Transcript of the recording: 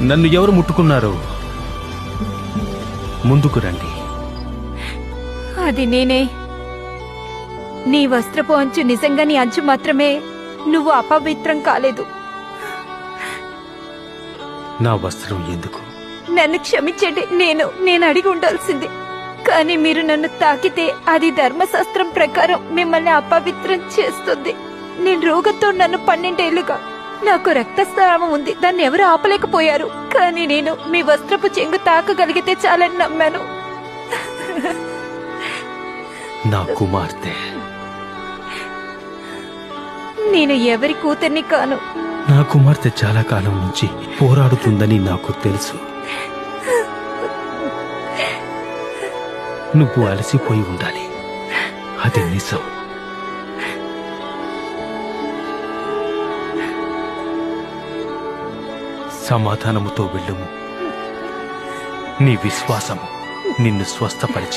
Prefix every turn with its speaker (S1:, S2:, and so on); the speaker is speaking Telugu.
S1: నన్ను ఎవరు ముట్టుకున్నారో ముందుకు రండి.
S2: అది నేనే. నీ వస్త్రపు అంచు నిజంగా నీ అంచు మాత్రమే. నువ్వు అపవిత్రం కాలేదు.
S1: నా వస్త్రం ఎందుకు?
S2: నన్ను క్షమించండి. నేను అడిగి ఉండాల్సింది. కానీ మీరు నన్ను తాకితే అది ధర్మశాస్త్రం ప్రకారం మిమ్మల్ని అపవిత్రం చేస్తుంది. నేను రోగంతో నన్ను 12 ఏళ్లుగా, నాకు రక్తస్రావం ఉంది. దాన్ని ఎవరు ఆపలేకపోయారు. కానీ నేను మీ వస్త్రపు చెంగు తాకగలిగితే చాలని నమ్మాను.
S1: నా కుమార్తె.
S2: నేను ఎవరి కూతుర్ని కాను.
S1: నా కుమార్తె చాలా కాలం నుంచి పోరాడుతుందని నాకు తెలుసు. నువ్వు అలసిపోయి ఉండాలి. అది నిజం. సమాధానముతో వెళ్ళుము. నీ విశ్వాసము నిన్ను స్వస్థపరిచి